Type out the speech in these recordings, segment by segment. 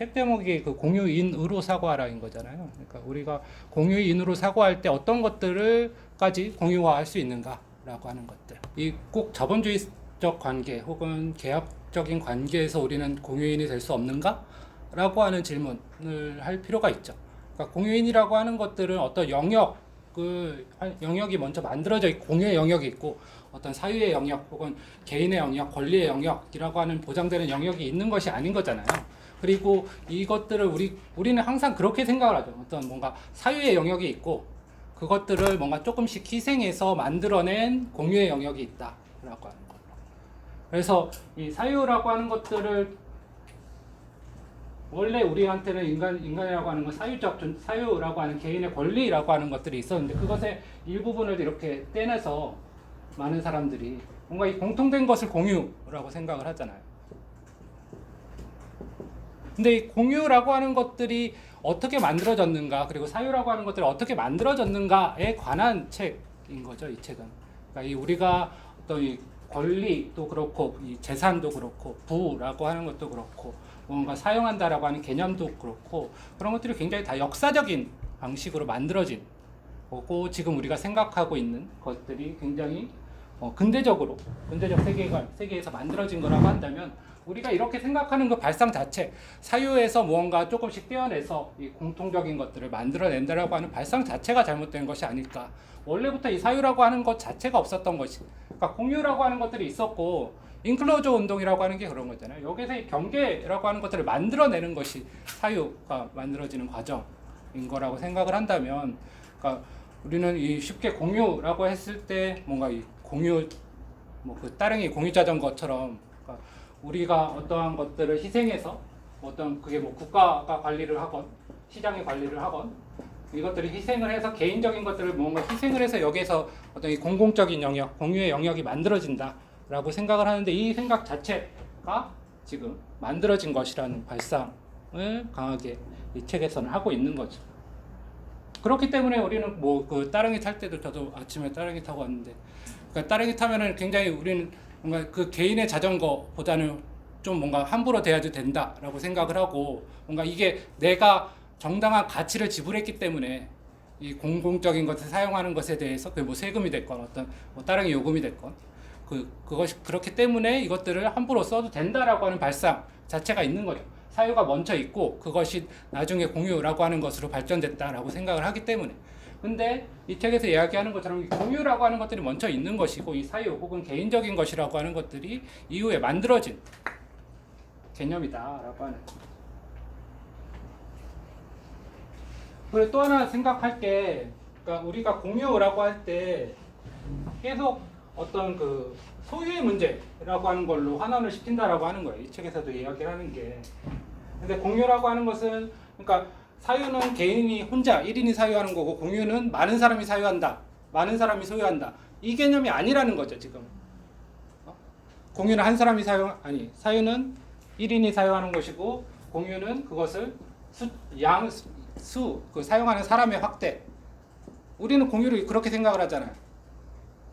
책 제목이 그 공유인으로 사고하라인 거잖아요. 그러니까 우리가 공유인으로 사고할 때 어떤 것들을까지 공유화할 수 있는가라고 하는 것들. 이 꼭 자본주의적 관계 혹은 계약적인 관계에서 우리는 공유인이 될 수 없는가라고 하는 질문을 할 필요가 있죠. 그러니까 공유인이라고 하는 것들은 어떤 영역이 먼저 만들어져 있고, 공유의 영역이 있고, 어떤 사유의 영역 혹은 개인의 영역, 권리의 영역이라고 하는 보장되는 영역이 있는 것이 아닌 거잖아요. 그리고 이것들을 우리는 항상 그렇게 생각을 하죠. 어떤 뭔가 사유의 영역이 있고, 그것들을 뭔가 조금씩 희생해서 만들어낸 공유의 영역이 있다라고 하는 거예요. 그래서 이 사유라고 하는 것들을 원래 우리한테는 인간이라고 하는 건 사유라고 하는 개인의 권리라고 하는 것들이 있었는데, 그것의 일부분을 이렇게 떼내서 많은 사람들이 뭔가 이 공통된 것을 공유라고 생각을 하잖아요. 근데 이 공유라고 하는 것들이 어떻게 만들어졌는가, 그리고 사유라고 하는 것들이 어떻게 만들어졌는가에 관한 책인 거죠, 이 책은. 그러니까 이 우리가 어떤 이 권리도 그렇고, 이 재산도 그렇고, 부라고 하는 것도 그렇고, 뭔가 사용한다라고 하는 개념도 그렇고, 그런 것들이 굉장히 다 역사적인 방식으로 만들어진 거고, 지금 우리가 생각하고 있는 것들이 굉장히 근대적 세계에서 만들어진 거라고 한다면, 우리가 이렇게 생각하는 그 발상 자체, 사유에서 무언가 조금씩 떼어내서 이 공통적인 것들을 만들어낸다라고 하는 발상 자체가 잘못된 것이 아닐까. 원래부터 이 사유라고 하는 것 자체가 없었던 것이, 그러니까 공유라고 하는 것들이 있었고, 인클로저 운동이라고 하는 게 그런 거잖아요. 여기서 이 경계라고 하는 것들을 만들어내는 것이 사유가 만들어지는 과정인 거라고 생각을 한다면, 그러니까 우리는 이 쉽게 공유라고 했을 때 뭔가 이 공유, 뭐 그 따릉이 공유자전거처럼, 그러니까 우리가 어떠한 것들을 희생해서 어떤 그게 뭐 국가가 관리를 하건 시장이 관리를 하건 이것들을 희생을 해서 개인적인 것들을 뭔가 희생을 해서 여기에서 어떤 이 공공적인 영역, 공유의 영역이 만들어진다라고 생각을 하는데, 이 생각 자체가 지금 만들어진 것이라는 발상을 강하게 이 책에서는 하고 있는 거죠. 그렇기 때문에 우리는 뭐 그 따릉이 탈 때도, 저도 아침에 따릉이 타고 왔는데, 그러니까 따릉이 타면은 굉장히 우리는 뭔가 그 개인의 자전거보다는 좀 뭔가 함부로 대해도 된다라고 생각을 하고, 뭔가 이게 내가 정당한 가치를 지불했기 때문에 이 공공적인 것을 사용하는 것에 대해서 그게 뭐 세금이 됐건 어떤 뭐 따릉이 요금이 됐건 그것이 그렇기 때문에 이것들을 함부로 써도 된다라고 하는 발상 자체가 있는 거죠. 사유가 먼저 있고 그것이 나중에 공유라고 하는 것으로 발전됐다라고 생각을 하기 때문에. 근데 이 책에서 이야기하는 것처럼 이 공유라고 하는 것들이 먼저 있는 것이고, 이 사유 혹은 개인적인 것이라고 하는 것들이 이후에 만들어진 개념이다라고 하는. 그리고 또 하나 생각할 게, 그러니까 우리가 공유라고 할 때 계속 어떤 그 소유의 문제라고 하는 걸로 환원을 시킨다라고 하는 거예요. 이 책에서도 이야기를 하는 게. 근데 공유라고 하는 것은, 그러니까 사유는 개인이 혼자 1인이 사유하는 거고, 공유는 많은 사람이 사유한다, 많은 사람이 소유한다, 이 개념이 아니라는 거죠 지금. 공유는 한 사람이 사유는 1인이 사유하는 것이고, 공유는 그것을 그 사용하는 사람의 확대. 우리는 공유를 그렇게 생각을 하잖아요,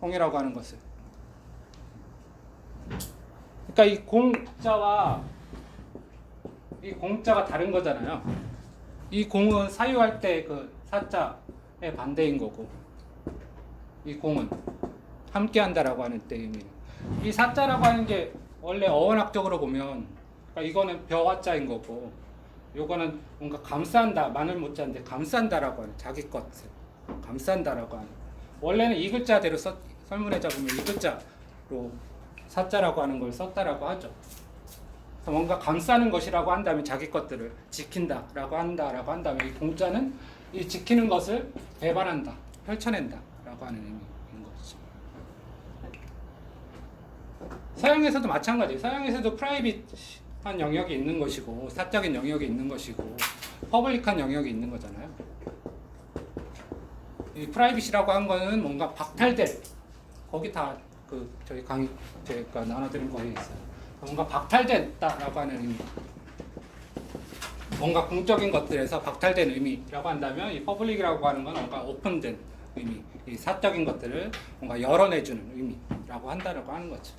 공유라고 하는 것을. 그러니까 이 공자와 이 공자가 다른 거잖아요. 이 공은 사유할 때 그 사자의 반대인 거고, 이 공은 함께한다라고 하는 때 의미는, 이 사자라고 하는 게 원래 어원학적으로 보면, 그러니까 이거는 벼화자인 거고, 요거는 뭔가 감싼다, 마늘 못자인데 감싼다라고 하는, 자기 것을 감싼다라고 하는. 원래는 이 글자대로 설문에 잡으면 이 글자로 사자라고 하는 걸 썼다라고 하죠. 뭔가 감싸는 것이라고 한다면, 자기 것들을 지킨다라고 한다면, 이 공자는 이 지키는 것을 배반한다, 펼쳐낸다라고 하는 의미인 것이죠. 서양에서도 마찬가지예요. 서양에서도 프라이빗한 영역이 있는 것이고, 사적인 영역이 있는 것이고, 퍼블릭한 영역이 있는 거잖아요. 이 프라이빗이라고 한 거는 뭔가 박탈된, 거기 다 그 저희 제가 나눠드린 거에 있어요. 뭔가 박탈됐다라고 하는 의미, 뭔가 공적인 것들에서 박탈된 의미라고 한다면, 이 퍼블릭이라고 하는 건 뭔가 오픈된 의미, 이 사적인 것들을 뭔가 열어내주는 의미라고 한다라고 하는 거죠.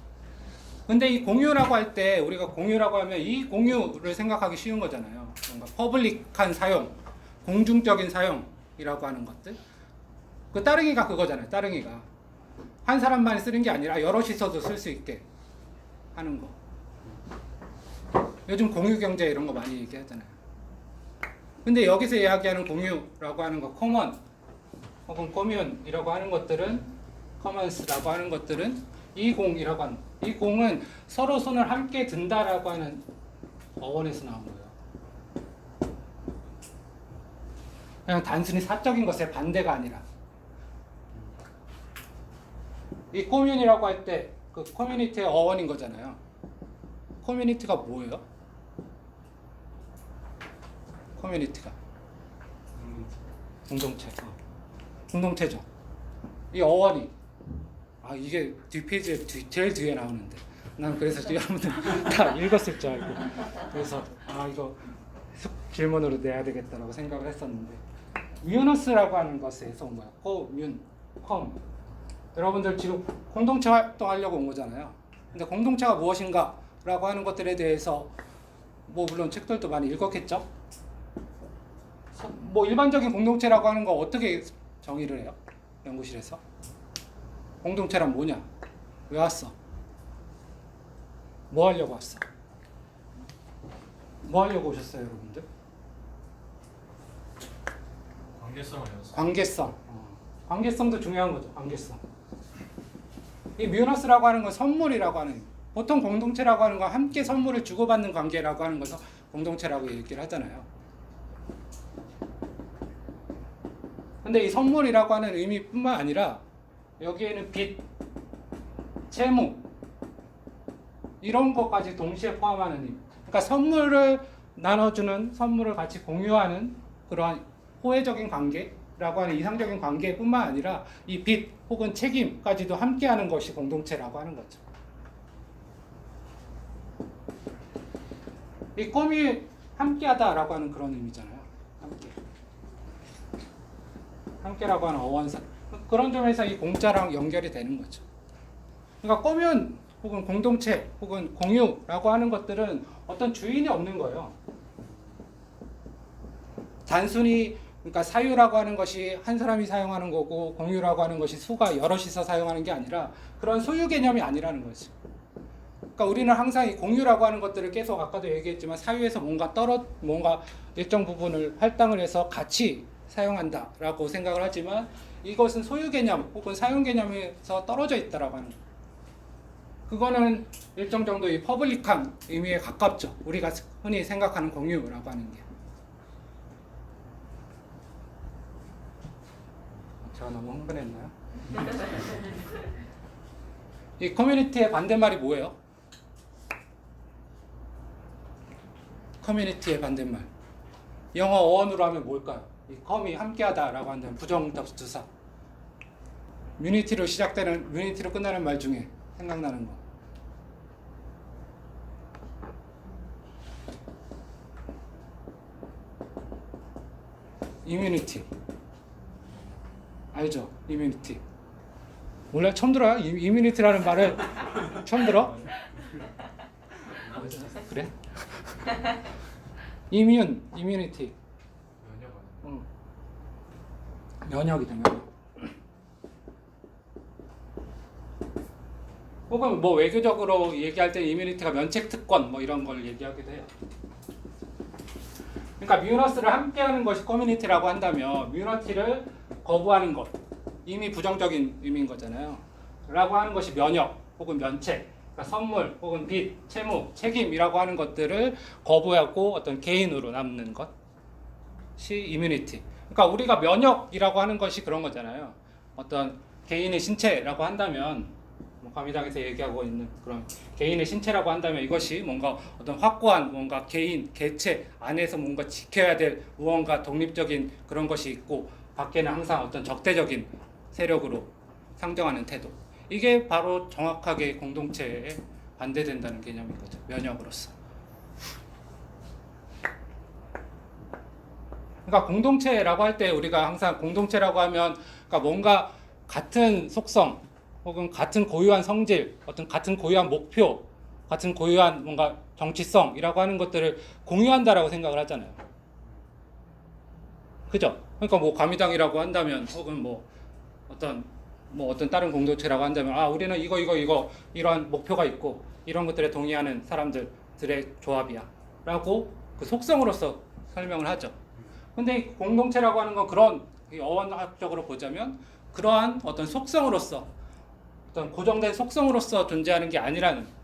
근데 이 공유라고 할 때 우리가 공유라고 하면 이 공유를 생각하기 쉬운 거잖아요. 뭔가 퍼블릭한 사용, 공중적인 사용이라고 하는 것들. 그 따릉이가 그거잖아요. 따릉이가 한 사람만 쓰는 게 아니라 여럿이서도 쓸 수 있게 하는 거. 요즘 공유 경제 이런 거 많이 얘기하잖아요. 근데 여기서 이야기하는 공유라고 하는 거, 커먼 혹은 커뮤이라고 하는 것들은, 커먼스라고 하는 것들은 이 공이라고 하는, 이 공은 서로 손을 함께 든다라고 하는 어원에서 나온 거예요. 그냥 단순히 사적인 것의 반대가 아니라. 이 커뮤니라고 할 때 그 커뮤니티의 어원인 거잖아요. 커뮤니티가 뭐예요? 커뮤니티가 공동체. 공동체죠. 이 어원이 이게 뒷페이지에 제일 뒤에 나오는데 난 그래서 여러분들 다 읽었을 줄 알고 그래서 이거 질문으로 내야 되겠다라고 생각을 했었는데, 뮤너스라고 하는 것에서 온 거야. 컴. 여러분들 지금 공동체 활동하려고 온 거잖아요. 근데 공동체가 무엇인가라고 하는 것들에 대해서 뭐 물론 책들도 많이 읽었겠죠. 뭐 일반적인 공동체라고 하는 거 어떻게 정의를 해요? 연구실에서 공동체란 뭐냐? 왜 왔어? 뭐 하려고 왔어? 뭐 하려고 오셨어요, 여러분들? 관계성. 관계성도 중요한 거죠. 관계성. 이 뮤너스라고 하는 건 선물이라고 하는, 보통 공동체라고 하는 건 함께 선물을 주고받는 관계라고 하는 것을 공동체라고 얘기를 하잖아요. 근데 이 선물이라고 하는 의미뿐만 아니라 여기에는 빚, 채무 이런 것까지 동시에 포함하는 의미. 그러니까 선물을 나눠주는, 선물을 같이 공유하는 그러한 호혜적인 관계라고 하는 이상적인 관계뿐만 아니라 이 빚 혹은 책임까지도 함께하는 것이 공동체라고 하는 거죠. 이 껌이 함께하다라고 하는 그런 의미잖아요. 함께라고 하는 어원상, 그런 점에서 이 공짜랑 연결이 되는 거죠. 그러니까 커뮤 혹은 공동체 혹은 공유라고 하는 것들은 어떤 주인이 없는 거예요. 단순히 그러니까 사유라고 하는 것이 한 사람이 사용하는 거고 공유라고 하는 것이 수가 여럿이서 사용하는 게 아니라 그런 소유 개념이 아니라는 거죠. 그러니까 우리는 항상 이 공유라고 하는 것들을 계속 아까도 얘기했지만 사유에서 뭔가 일정 부분을 할당을 해서 같이 사용한다라고 생각을 하지만 이것은 소유 개념 혹은 사용 개념에서 떨어져 있다라고 하는 거예요. 그거는 일정 정도 이 퍼블릭한 의미에 가깝죠. 우리가 흔히 생각하는 공유라고 하는 게. 제가 너무 흥분했나요? 이 커뮤니티의 반대말이 뭐예요? 커뮤니티의 반대말. 영어 어원으로 하면 뭘까요? 이 컴이 함께하다라고 한다면 부정접두사. 뮤니티로 시작되는, 뮤니티로 끝나는 말 중에 생각나는 거. 이뮤니티. 알죠? 이뮤니티. 몰라? 처음 들어요? 이뮤니티라는 말을 처음 들어? 그래? 이뮤니티. 면역이다, 면역. 혹은 뭐 외교적으로 얘기할 때 이뮤니티가 면책 특권 뭐 이런 걸 얘기하기도 해요. 그러니까 뮤너스를 함께하는 것이 커뮤니티라고 한다면 뮤너티를 거부하는 것, 이미 부정적인 의미인 거잖아요. 라고 하는 것이 면역 혹은 면책, 그러니까 선물 혹은 빚, 채무, 책임이라고 하는 것들을 거부하고 어떤 개인으로 남는 것이 이뮤니티. 그러니까 우리가 면역이라고 하는 것이 그런 거잖아요. 어떤 개인의 신체라고 한다면, 과미당에서 얘기하고 있는 그런 개인의 신체라고 한다면 이것이 뭔가 어떤 확고한 뭔가 개인, 개체 안에서 뭔가 지켜야 될 무언가 독립적인 그런 것이 있고 밖에는 항상 어떤 적대적인 세력으로 상정하는 태도. 이게 바로 정확하게 공동체에 반대된다는 개념인 거죠. 면역으로서. 그러니까 공동체라고 할 때 우리가 항상 공동체라고 하면 그러니까 뭔가 같은 속성 혹은 같은 고유한 성질, 어떤 같은 고유한 목표 같은 고유한 뭔가 정치성이라고 하는 것들을 공유한다라고 생각을 하잖아요. 그죠? 그러니까 뭐 가미당이라고 한다면 혹은 어떤 다른 공동체라고 한다면 우리는 이거 이러한 목표가 있고 이런 것들에 동의하는 사람들의 조합이야 라고 그 속성으로서 설명을 하죠. 근데 이 공동체라고 하는 건 그런 어원학적으로 보자면 그러한 어떤 속성으로서 어떤 고정된 속성으로서 존재하는 게 아니라는,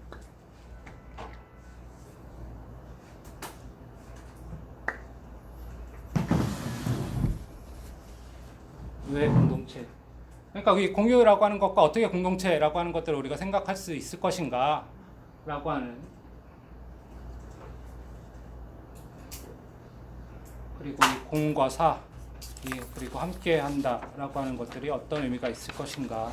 왜 공동체? 그러니까 이 공유라고 하는 것과 어떻게 공동체라고 하는 것들을 우리가 생각할 수 있을 것인가 라고 하는, 그리고 이 공과 사, 그리고 함께 한다라고 하는 것들이 어떤 의미가 있을 것인가.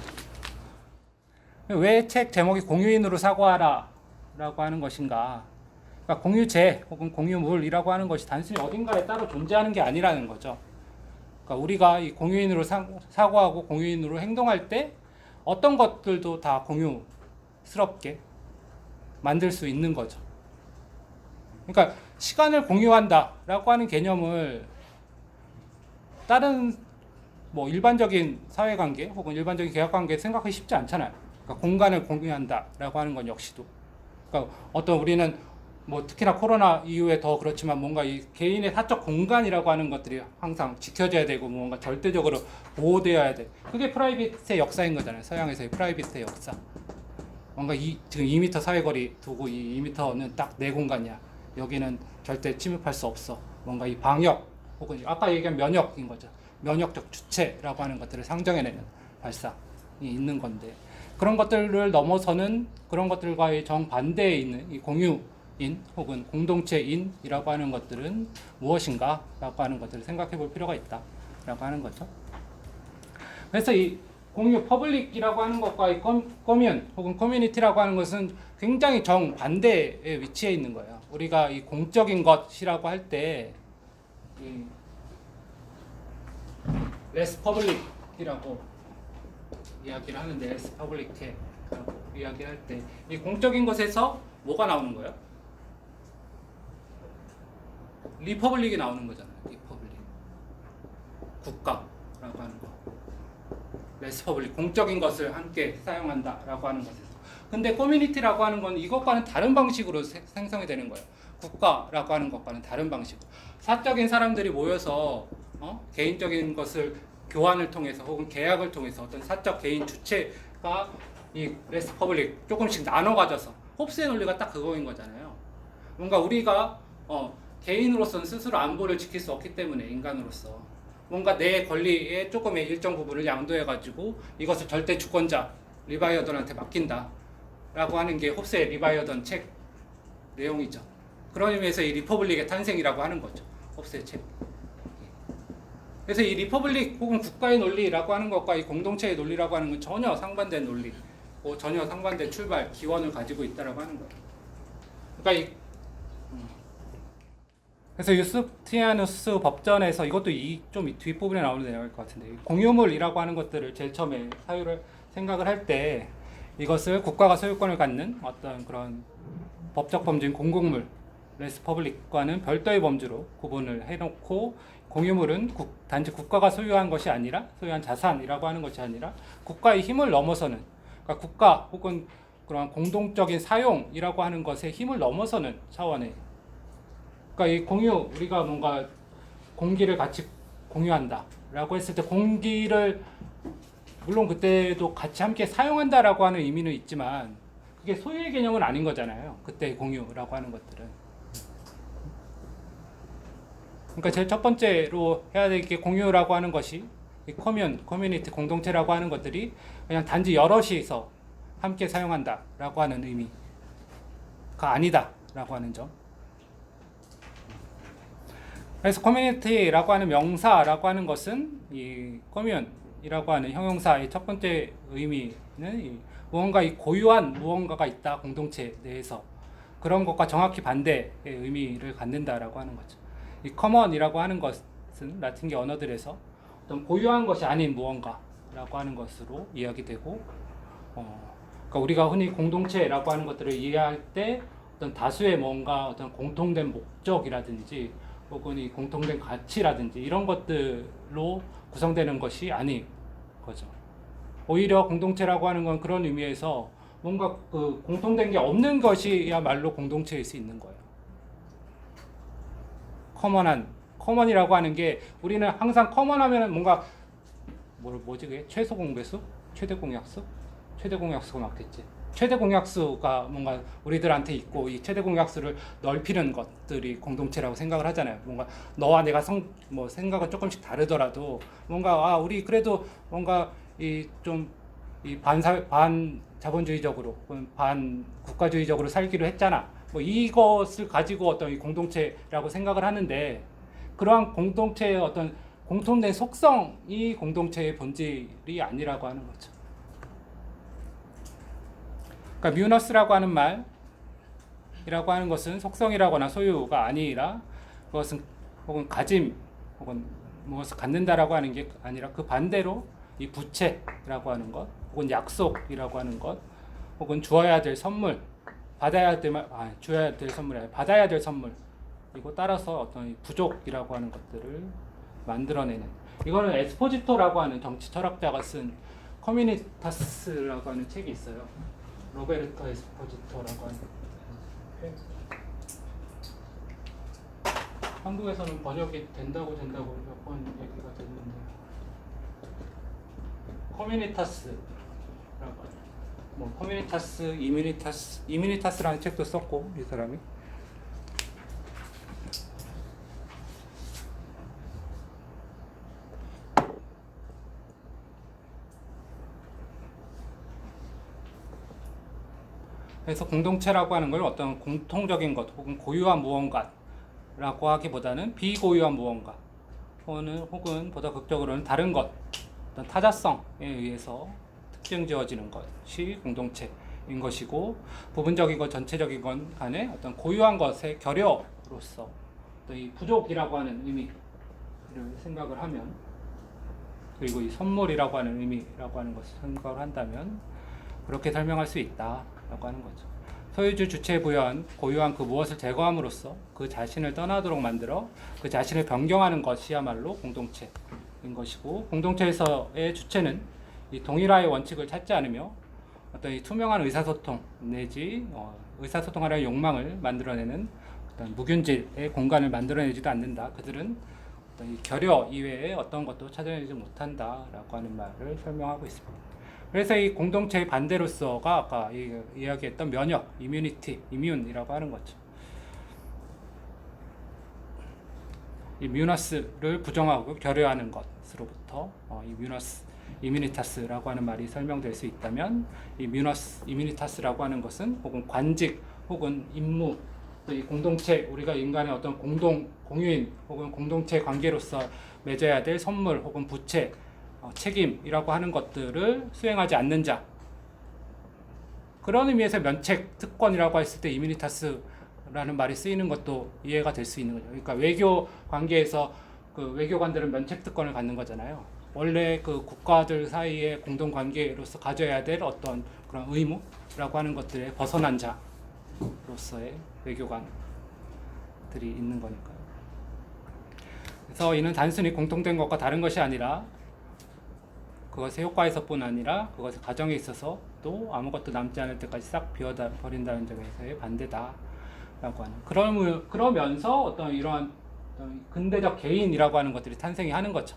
왜 책 제목이 공유인으로 사고하라 라고 하는 것인가. 그러니까 공유제 혹은 공유물이라고 하는 것이 단순히 어딘가에 따로 존재하는 게 아니라는 거죠. 그러니까 우리가 이 공유인으로 사고하고 공유인으로 행동할 때 어떤 것들도 다 공유스럽게 만들 수 있는 거죠. 그러니까 시간을 공유한다라고 하는 개념을 다른 일반적인 사회관계 혹은 일반적인 계약관계에 생각하기 쉽지 않잖아요. 그러니까 공간을 공유한다라고 하는 건 역시도, 그러니까 어떤 우리는 특히나 코로나 이후에 더 그렇지만 뭔가 이 개인의 사적 공간이라고 하는 것들이 항상 지켜져야 되고 뭔가 절대적으로 보호되어야 돼. 그게 프라이빗의 역사인 거잖아요. 서양에서의 프라이빗의 역사. 뭔가 지금 2m 사회거리 두고 이 2m는 딱 내 공간이야. 여기는 절대 침입할 수 없어. 뭔가 이 방역 혹은 아까 얘기한 면역인 거죠. 면역적 주체라고 하는 것들을 상정해내는 발상이 있는 건데, 그런 것들을 넘어서는 그런 것들과의 정반대에 있는 이 공유인 혹은 공동체인이라고 하는 것들은 무엇인가 라고 하는 것들을 생각해 볼 필요가 있다 라고 하는 거죠. 그래서 이 공유 퍼블릭이라고 하는 것과 이 커뮤니티 혹은 커뮤니티라고 하는 것은 굉장히 정반대의 위치에 있는 거예요. 우리가 이 공적인 것이라고 할 때 레스 퍼블릭이라고 이야기를 하는데, 레스 퍼블릭해라고 이야기할 때 이 공적인 것에서 뭐가 나오는 거예요? 리퍼블릭이 나오는 거잖아요. 리퍼블릭, 국가라고 하는 거. 레스 퍼블릭, 공적인 것을 함께 사용한다라고 하는 것에서. 근데 커뮤니티라고 하는 건 이것과는 다른 방식으로 생성이 되는 거예요. 국가라고 하는 것과는 다른 방식으로. 사적인 사람들이 모여서 개인적인 것을 교환을 통해서 혹은 계약을 통해서 어떤 사적 개인 주체가 이 레스 퍼블릭 조금씩 나눠 가져서, 홉스의 논리가 딱 그거인 거잖아요. 뭔가 우리가 개인으로서는 스스로 안보를 지킬 수 없기 때문에 인간으로서 뭔가 내 권리의 조금의 일정 부분을 양도해 가지고 이것을 절대 주권자 리바이어던한테 맡긴다 라고 하는 게 홉스의 리바이어던 책 내용이죠. 그런 의미에서 이 리퍼블릭의 탄생이라고 하는 거죠. 홉스의 책. 그래서 이 리퍼블릭 혹은 국가의 논리라고 하는 것과 이 공동체의 논리라고 하는 건 전혀 상반된 논리, 전혀 상반된 출발, 기원을 가지고 있다라고 하는 거예요. 그러니까 그래서 유스티아누스 법전에서 이것도 좀 뒷부분에 나오는 내용일 것 같은데, 공유물이라고 하는 것들을 제일 처음에 사유를 생각을 할 때 이것을 국가가 소유권을 갖는 어떤 그런 법적 범죄인 공공물, 레스 퍼블릭과는 별도의 범주로 구분을 해놓고, 공유물은 단지 국가가 소유한 것이 아니라, 소유한 자산이라고 하는 것이 아니라 국가의 힘을 넘어서는, 그러니까 국가 혹은 그런 공동적인 사용이라고 하는 것의 힘을 넘어서는 차원의, 그러니까 이 공유, 우리가 뭔가 공기를 같이 공유한다라고 했을 때 공기를 물론 그때도 같이 함께 사용한다라고 하는 의미는 있지만 그게 소유의 개념은 아닌 거잖아요. 그때 공유라고 하는 것들은. 그러니까 제일 첫 번째로 해야 될 게, 공유라고 하는 것이 이 커뮤니티, 공동체라고 하는 것들이 그냥 단지 여럿이서 함께 사용한다라고 하는 의미가 아니다라고 하는 점. 그래서 커뮤니티라고 하는 명사라고 하는 것은 이 커뮤이라고 하는 형용사의 첫 번째 의미는 무언가 이 고유한 무언가가 있다, 공동체 내에서. 그런 것과 정확히 반대의 의미를 갖는다라고 하는 거죠. 이 커먼이라고 하는 것은 라틴계 언어들에서 어떤 고유한 것이 아닌 무언가라고 하는 것으로 이야기되고, 그러니까 우리가 흔히 공동체라고 하는 것들을 이해할 때 어떤 다수의 뭔가 어떤 공통된 목적이라든지 혹은 이 공통된 가치라든지 이런 것들로 구성되는 것이 아닌 거죠. 오히려 공동체라고 하는 건 그런 의미에서 뭔가 그 공통된 게 없는 것이야말로 공동체일 수 있는 거예요. 커먼이라고 하는 게 우리는 항상 커먼하면은 뭔가 뭐지 그게 최소 공배수, 최대 공약수, 최대 공약수가 맞겠지. 최대 공약수가 뭔가 우리들한테 있고 이 최대 공약수를 넓히는 것들이 공동체라고 생각을 하잖아요. 뭔가 너와 내가 생각은 조금씩 다르더라도 뭔가 우리 그래도 뭔가 이 반 자본주의적으로 반 국가주의적으로 살기로 했잖아. 뭐 이것을 가지고 어떤 이 공동체라고 생각을 하는데 그러한 공동체의 어떤 공통된 속성이 공동체의 본질이 아니라고 하는 거죠. 그러니까 뮤너스라고 하는 말이라고 하는 것은 속성이라거나 소유가 아니라 그것은 혹은 가짐 혹은 무엇을 갖는다라고 하는 게 아니라 그 반대로 이 부채라고 하는 것 혹은 약속이라고 하는 것 혹은 주어야 될 선물 줘야 될 선물이 아니라 받아야 될 선물 그리고 따라서 어떤 부족이라고 하는 것들을 만들어내는 이거는 에스포지토라고 하는 정치 철학자가 쓴 커뮤니타스라고 하는 책이 있어요. 로베르토 에스포지토라고 하는 한국에서는 번역이 된다고 몇 번 얘기가 됐는데 커뮤니타스라고 커뮤니타스, 이뮤니타스라는 책도 썼고 이 사람이 그래서 공동체라고 하는 걸 어떤 공통적인 것 혹은 고유한 무언가라고 하기보다는 비고유한 무언가 혹은 보다 극적으로는 다른 것 어떤 타자성에 의해서 특징 지어지는 것이 공동체인 것이고 부분적인 것 전체적인 것 간에 어떤 고유한 것의 결여로서 어떤 이 부족이라고 하는 의미를 생각을 하면 그리고 이 선물이라고 하는 의미라고 하는 것을 생각을 한다면 그렇게 설명할 수 있다라고 하는 거죠. 소유주 주체에 부여한 고유한 그 무엇을 제거함으로써 그 자신을 떠나도록 만들어 그 자신을 변경하는 것이야말로 공동체인 것이고 공동체에서의 주체는 이 동일화의 원칙을 찾지 않으며 어떤 이 투명한 의사소통 내지 의사소통하려는 욕망을 만들어내는 어떤 무균질의 공간을 만들어내지도 않는다. 그들은 어떤 이 결여 이외에 어떤 것도 찾아내지 못한다라고 하는 말을 설명하고 있습니다. 그래서 이 공동체의 반대로서가 아까 이야기했던 면역, 이뮨이라고 하는 거죠. 이 뮤너스를 부정하고 결여하는 것으로부터 이뮤니타스라고 하는 말이 설명될 수 있다면 이 이뮤니타스라고 하는 것은 혹은 관직 혹은 임무 또 이 공동체 우리가 인간의 어떤 공유인 혹은 공동체 관계로서 맺어야 될 선물 혹은 부채 책임이라고 하는 것들을 수행하지 않는 자 그런 의미에서 면책 특권이라고 했을 때 이뮤니타스라는 말이 쓰이는 것도 이해가 될 수 있는 거죠. 그러니까 외교 관계에서 그 외교관들은 면책 특권을 갖는 거잖아요. 원래 그 국가들 사이의 공동 관계로서 가져야 될 어떤 그런 의무라고 하는 것들에 벗어난 자로서의 외교관들이 있는 거니까요. 그래서 이는 단순히 공통된 것과 다른 것이 아니라 그것의 효과에서뿐 아니라 그것의 과정에 있어서 또 아무것도 남지 않을 때까지 싹 비워버린다는 점에서의 반대다라고 하는 그러면서 어떤 이러한 근대적 개인이라고 하는 것들이 탄생이 하는 거죠.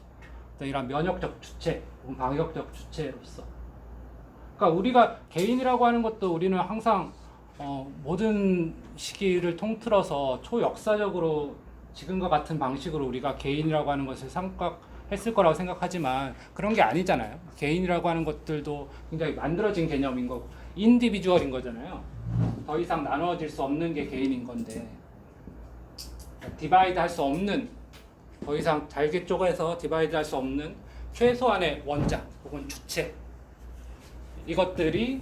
어떤 이런 면역적 주체 혹은 방역적 주체로서 그러니까 우리가 개인이라고 하는 것도 우리는 항상 모든 시기를 통틀어서 초역사적으로 지금과 같은 방식으로 우리가 개인이라고 하는 것을 했을 거라고 생각하지만 그런 게 아니잖아요. 개인이라고 하는 것들도 굉장히 만들어진 개념인 거고 인디비주얼인 거잖아요. 더 이상 나눠질 수 없는 게 개인인 건데 디바이드 할 수 없는 더 이상 잘게 쪼개서 디바이드 할 수 없는 최소한의 원자 혹은 주체 이것들이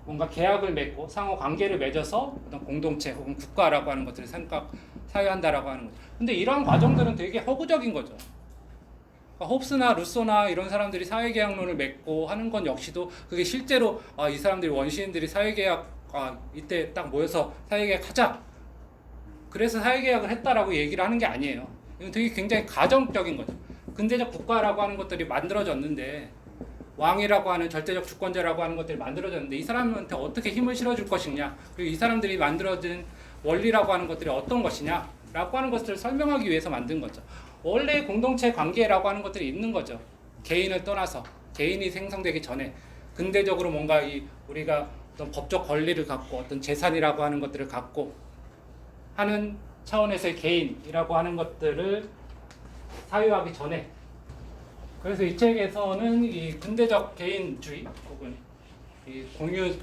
뭔가 계약을 맺고 상호 관계를 맺어서 어떤 공동체 혹은 국가라고 하는 것들을 사유한다라고 하는 거죠. 근데 이러한 과정들은 되게 허구적인 거죠. 그러니까 홉스나 루소나 이런 사람들이 사회계약론을 맺고 하는 건 역시도 그게 실제로 이 사람들이 원시인들이 사회계약 이때 딱 모여서 사회계약 하자. 그래서 사회계약을 했다라고 얘기를 하는 게 아니에요. 이건 되게 굉장히 가정적인 거죠. 근대적 국가라고 하는 것들이 만들어졌는데 왕이라고 하는 절대적 주권자라고 하는 것들이 만들어졌는데 이 사람한테 어떻게 힘을 실어줄 것이냐 그리고 이 사람들이 만들어진 원리라고 하는 것들이 어떤 것이냐 라고 하는 것들을 설명하기 위해서 만든 거죠. 원래 공동체 관계라고 하는 것들이 있는 거죠. 개인을 떠나서 개인이 생성되기 전에 근대적으로 뭔가 우리가 어떤 법적 권리를 갖고 어떤 재산이라고 하는 것들을 갖고 하는 차원에서의 개인이라고 하는 것들을 사유하기 전에 그래서 이 책에서는 이 근대적 개인주의 혹은 이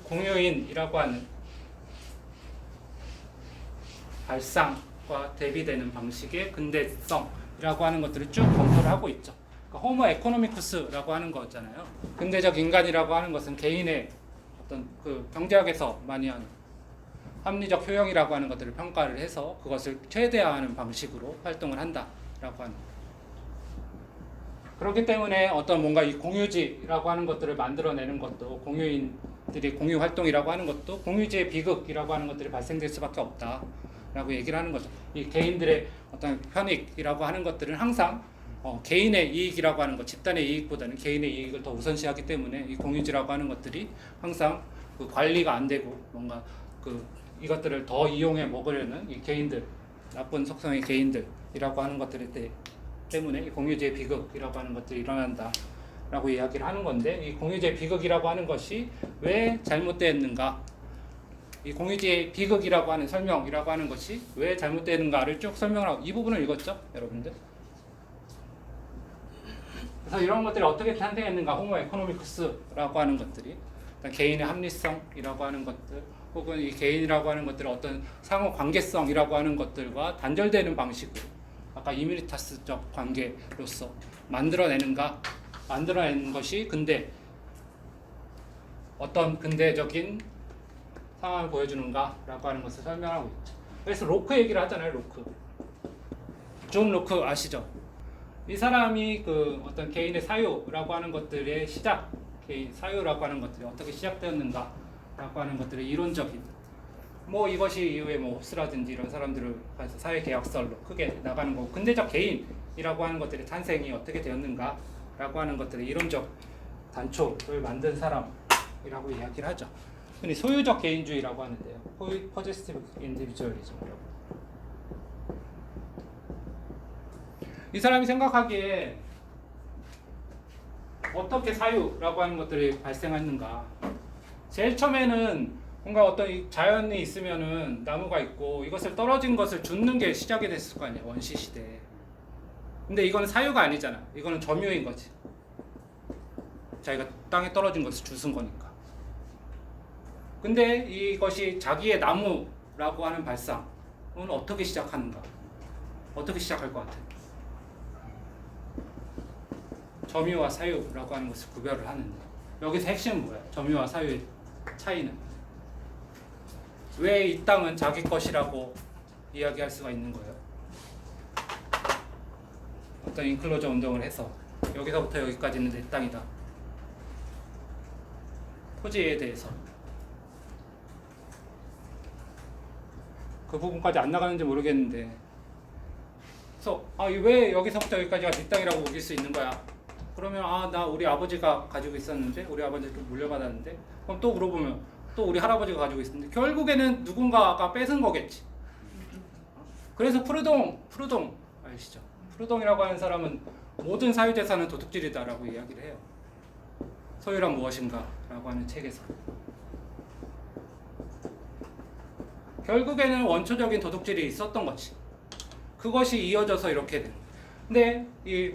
공유인이라고 하는 발상과 대비되는 방식의 근대성이라고 하는 것들을 쭉 검토를 하고 있죠. 그러니까 호모 에코노미쿠스라고 하는 거잖아요. 근대적 인간이라고 하는 것은 개인의 어떤 그 경제학에서 많이 하는 합리적 효용이라고 하는 것들을 평가를 해서 그것을 최대화하는 방식으로 활동을 한다라고 하는. 그렇기 때문에 어떤 뭔가 이 공유지라고 하는 것들을 만들어내는 것도 공유인들이 공유 활동이라고 하는 것도 공유지의 비극이라고 하는 것들이 발생될 수밖에 없다라고 얘기를 하는 거죠. 이 개인들의 어떤 편익이라고 하는 것들은 항상 개인의 이익이라고 하는 것, 집단의 이익보다는 개인의 이익을 더 우선시하기 때문에 이 공유지라고 하는 것들이 항상 그 관리가 안 되고 뭔가 이것들을 더 이용해 먹으려는 이 개인들, 나쁜 속성의 개인들이라고 하는 것들 때문에 이 공유지의 비극이라고 하는 것들이 일어난다라고 이야기를 하는 건데 이 공유지의 비극이라고 하는 것이 왜 잘못되었는가? 이 공유지의 비극이라고 하는 설명이라고 하는 것이 왜 잘못되는가를 쭉 설명을 하고 이 부분을 읽었죠, 여러분들? 그래서 이런 것들이 어떻게 탄생했는가? 호모 에코노미쿠스라고 하는 것들이 개인의 합리성이라고 하는 것들 혹은 이 개인이라고 하는 것들을 어떤 상호 관계성이라고 하는 것들과 단절되는 방식으로 아까 이미리타스적 관계로서 만들어내는 것이 근대 어떤 근대적인 상황을 보여주는가라고 하는 것을 설명하고 있죠. 그래서 로크 얘기를 하잖아요. 존 로크 아시죠? 이 사람이 그 어떤 개인의 사유라고 하는 것들의 시작, 개인 사유라고 하는 것들이 어떻게 시작되었는가라고 하는 것들의 이론적인 이것이 이후에 홉스라든지 이런 사람들을 봐서 사회계약설로 크게 나가는 거고 근대적 개인이라고 하는 것들의 탄생이 어떻게 되었는가라고 하는 것들의 이론적 단초를 만든 사람이라고 이야기를 하죠. 흔히 소유적 개인주의라고 하는데요. 포지티브 인디비주얼리즘이라고. 이 사람이 생각하기에 어떻게 사유라고 하는 것들이 발생했는가. 제일 처음에는 뭔가 어떤 자연이 있으면은 나무가 있고 이것을 떨어진 것을 줍는 게 시작이 됐을 거 아니에요. 원시 시대에. 근데 이거는 사유가 아니잖아. 이거는 점유인 거지. 자기가 땅에 떨어진 것을 주운 거니까. 근데 이것이 자기의 나무라고 하는 발상은 어떻게 시작하는가? 어떻게 시작할 것 같아요? 점유와 사유라고 하는 것을 구별을 하는데 여기서 핵심은 뭐야? 점유와 사유의 차이는? 왜 이 땅은 자기 것이라고 이야기할 수가 있는 거예요? 어떤 인클로저 운동을 해서 여기서부터 여기까지는 내 땅이다. 토지에 대해서 그 부분까지 안 나가는지 모르겠는데 그래서 왜 여기서부터 여기까지가 네 땅이라고 우길 수 있는 거야? 그러면 나 우리 아버지가 가지고 있었는데 우리 아버지한테 물려받았는데 그럼 또 물어보면 또 우리 할아버지가 가지고 있었는데 결국에는 누군가가 뺏은 거겠지. 그래서 프루동 아시죠? 프루동이라고 하는 사람은 모든 사유재산은 도둑질이다라고 이야기를 해요. 소유란 무엇인가 라고 하는 책에서 결국에는 원초적인 도둑질이 있었던 거지. 그것이 이어져서 이렇게 된. 근데 이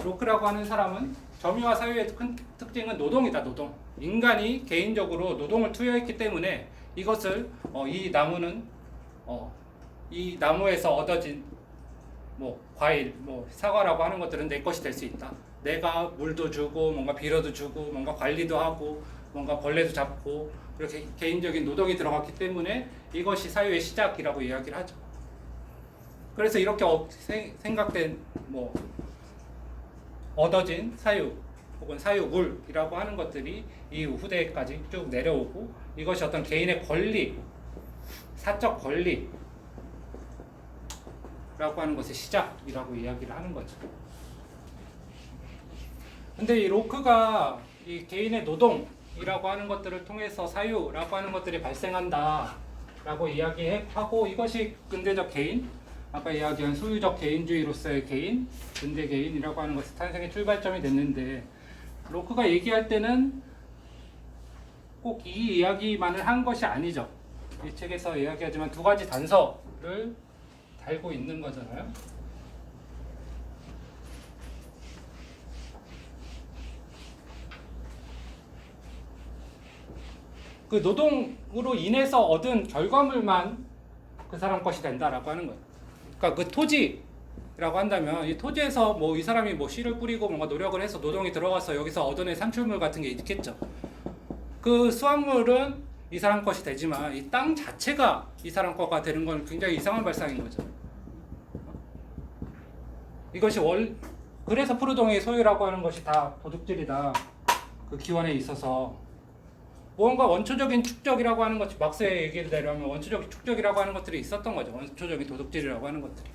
로크라고 하는 사람은 점유와 사유의 큰 특징은 노동이다. 노동. 인간이 개인적으로 노동을 투여했기 때문에 이것을 이 나무는 이 나무에서 얻어진 과일, 사과라고 하는 것들은 내 것이 될 수 있다. 내가 물도 주고 뭔가 비료도 주고 뭔가 관리도 하고 뭔가 벌레도 잡고 이렇게 개인적인 노동이 들어갔기 때문에 이것이 사유의 시작이라고 이야기를 하죠. 그래서 이렇게 생각된 얻어진 사유 혹은 사유물이라고 하는 것들이 이 후대까지 쭉 내려오고 이것이 어떤 개인의 권리, 사적 권리라고 하는 것의 시작이라고 이야기를 하는 거죠. 근데 이 로크가 이 개인의 노동이라고 하는 것들을 통해서 사유라고 하는 것들이 발생한다라고 이야기하고 이것이 근대적 개인, 아까 이야기한 소유적 개인주의로서의 개인, 근대 개인이라고 하는 것이 탄생의 출발점이 됐는데 로크가 얘기할 때는 꼭 이 이야기만을 한 것이 아니죠. 이 책에서 이야기하지만 두 가지 단서를 달고 있는 거잖아요. 그 노동으로 인해서 얻은 결과물만 그 사람 것이 된다라고 하는 거예요. 그러니까 그 토지라고 한다면 이 토지에서 뭐 이 사람이 뭐 씨를 뿌리고 뭔가 노력을 해서 노동이 들어가서 여기서 얻어낸 산출물 같은 게 있겠죠. 그 수확물은 이 사람 것이 되지만 이 땅 자체가 이 사람 거가 되는 건 굉장히 이상한 발상인 거죠. 이것이 그래서 푸르동의 소유라고 하는 것이 다 도둑질이다. 그 기원에 있어서 뭔가 원초적인 축적이라고 하는 것, 막스의 얘기대로 하면 원초적인 축적이라고 하는 것들이 있었던 거죠. 원초적인 도둑질이라고 하는 것들이.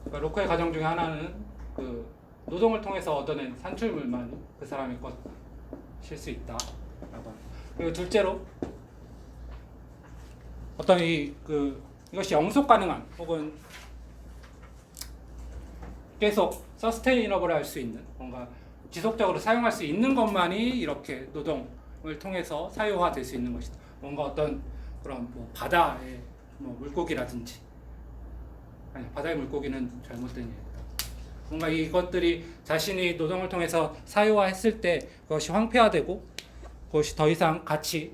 그러니까 로크의 가정 중에 하나는 그 노동을 통해서 얻어낸 산출물만 그 사람의 것일 수 있다. 그리고 둘째로 어떤 이것이 영속 가능한 혹은 계속 서스테이너블 할 수 있는 뭔가 지속적으로 사용할 수 있는 것만이 이렇게 노동을 통해서 사유화될 수 있는 것이다. 뭔가 어떤 그런 뭐 바다의 뭐 물고기라든지 아니 바다의 물고기는 잘못된 얘기다. 뭔가 이것들이 자신이 노동을 통해서 사유화했을 때 그것이 황폐화되고 그것이 더 이상 같이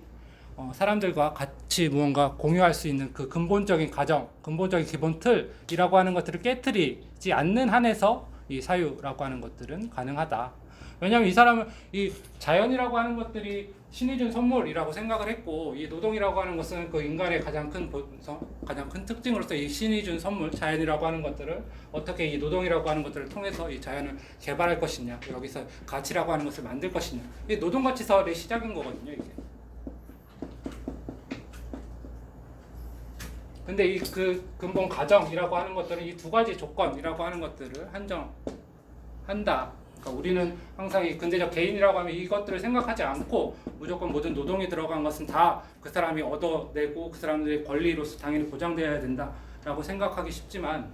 사람들과 같이 무언가 공유할 수 있는 그 근본적인 가정, 근본적인 기본 틀이라고 하는 것들을 깨트리지 않는 한에서 이 사유라고 하는 것들은 가능하다. 왜냐하면 이 사람은 이 자연이라고 하는 것들이 신이 준 선물이라고 생각을 했고 이 노동이라고 하는 것은 그 인간의 가장 큰 본성, 가장 큰 특징으로서 이 신이 준 선물, 자연이라고 하는 것들을 어떻게 이 노동이라고 하는 것들을 통해서 이 자연을 개발할 것이냐, 여기서 가치라고 하는 것을 만들 것이냐, 이 노동가치설의 시작인 거거든요, 이게. 근데 이 그 근본 가정이라고 하는 것들은 이 두 가지 조건이라고 하는 것들을 한정한다. 그러니까 우리는 항상 이 근대적 개인이라고 하면 이것들을 생각하지 않고 무조건 모든 노동이 들어간 것은 다 그 사람이 얻어내고 그 사람들의 권리로서 당연히 보장되어야 된다라고 생각하기 쉽지만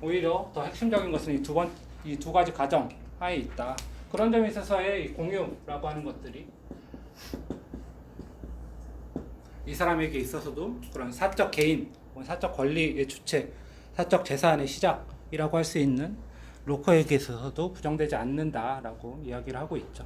오히려 더 핵심적인 것은 이 두 가지 가정 하에 있다. 그런 점에 있어서의 이 공유라고 하는 것들이 이 사람에게 있어서도 그런 사적 개인, 사적 권리의 주체, 사적 재산의 시작이라고 할 수 있는 로커에게 있어서도 부정되지 않는다라고 이야기를 하고 있죠.